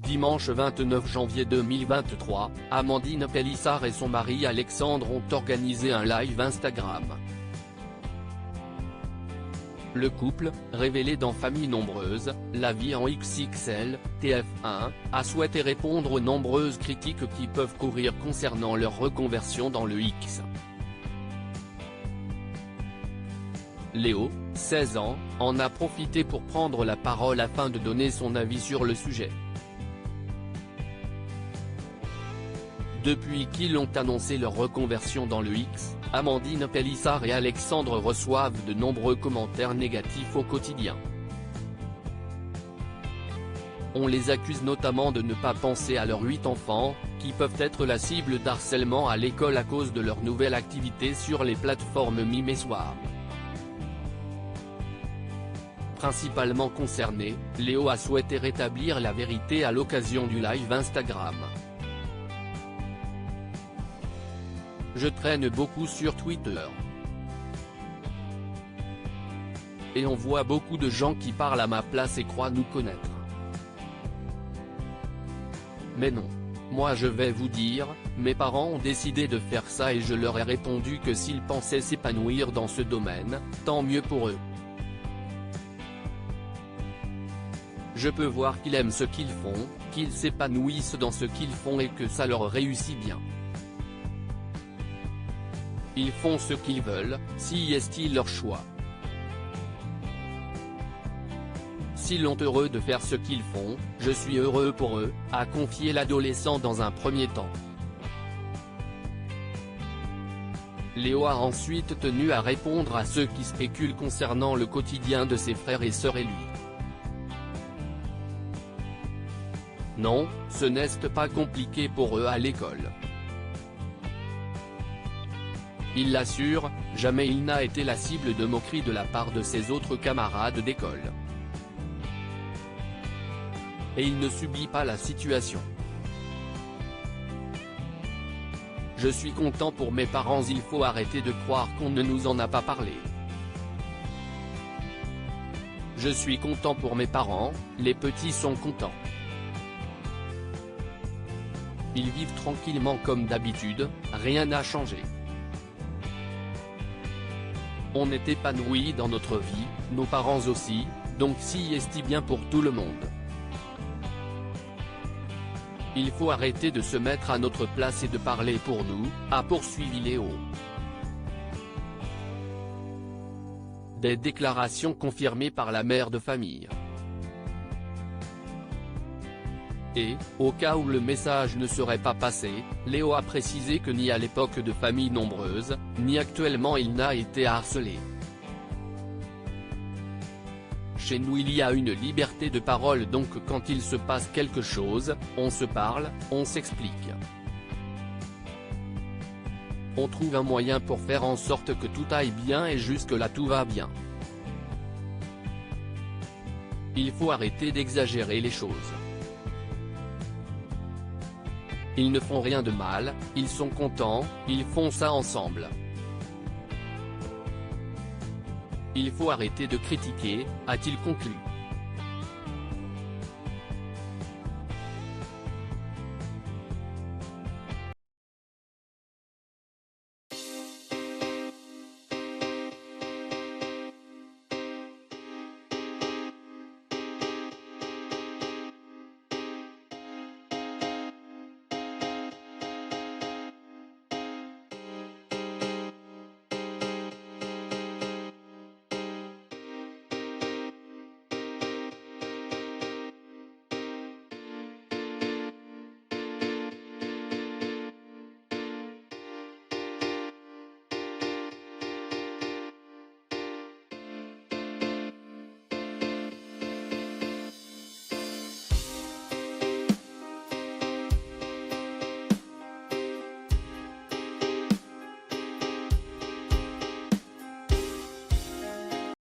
Dimanche 29 janvier 2023, Amandine Pélissard et son mari Alexandre ont organisé un live Instagram. Le couple, révélé dans Famille Nombreuse, la vie en XXL, TF1, a souhaité répondre aux nombreuses critiques qui peuvent courir concernant leur reconversion dans le X. Léo, 16 ans, en a profité pour prendre la parole afin de donner son avis sur le sujet. Depuis qu'ils ont annoncé leur reconversion dans le X, Amandine Pélissard et Alexandre reçoivent de nombreux commentaires négatifs au quotidien. On les accuse notamment de ne pas penser à leurs 8 enfants, qui peuvent être la cible d'harcèlement à l'école à cause de leur nouvelle activité sur les plateformes Mime et Soir. Principalement concerné, Léo a souhaité rétablir la vérité à l'occasion du live Instagram. Je traîne beaucoup sur Twitter. Et on voit beaucoup de gens qui parlent à ma place et croient nous connaître. Mais non. Moi je vais vous dire, mes parents ont décidé de faire ça et je leur ai répondu que s'ils pensaient s'épanouir dans ce domaine, tant mieux pour eux. Je peux voir qu'ils aiment ce qu'ils font, qu'ils s'épanouissent dans ce qu'ils font et que ça leur réussit bien. Ils font ce qu'ils veulent, si est-il leur choix. S'ils sont heureux de faire ce qu'ils font, je suis heureux pour eux, a confié l'adolescent dans un premier temps. Léo a ensuite tenu à répondre à ceux qui spéculent concernant le quotidien de ses frères et sœurs et lui. Non, ce n'est pas compliqué pour eux à l'école. Il l'assure, jamais il n'a été la cible de moqueries de la part de ses autres camarades d'école. Et il ne subit pas la situation. Je suis content pour mes parents, il faut arrêter de croire qu'on ne nous en a pas parlé. Je suis content pour mes parents, les petits sont contents. Ils vivent tranquillement comme d'habitude, rien n'a changé. On est épanoui dans notre vie, nos parents aussi, donc si est bien pour tout le monde. Il faut arrêter de se mettre à notre place et de parler pour nous, a poursuivi Léo. Des déclarations confirmées par la mère de famille. Et, au cas où le message ne serait pas passé, Léo a précisé que ni à l'époque de Famille Nombreuse, ni actuellement il n'a été harcelé. Chez nous il y a une liberté de parole, donc quand il se passe quelque chose, on se parle, on s'explique. On trouve un moyen pour faire en sorte que tout aille bien et jusque-là tout va bien. Il faut arrêter d'exagérer les choses. Ils ne font rien de mal, ils sont contents, ils font ça ensemble. Il faut arrêter de critiquer, a-t-il conclu.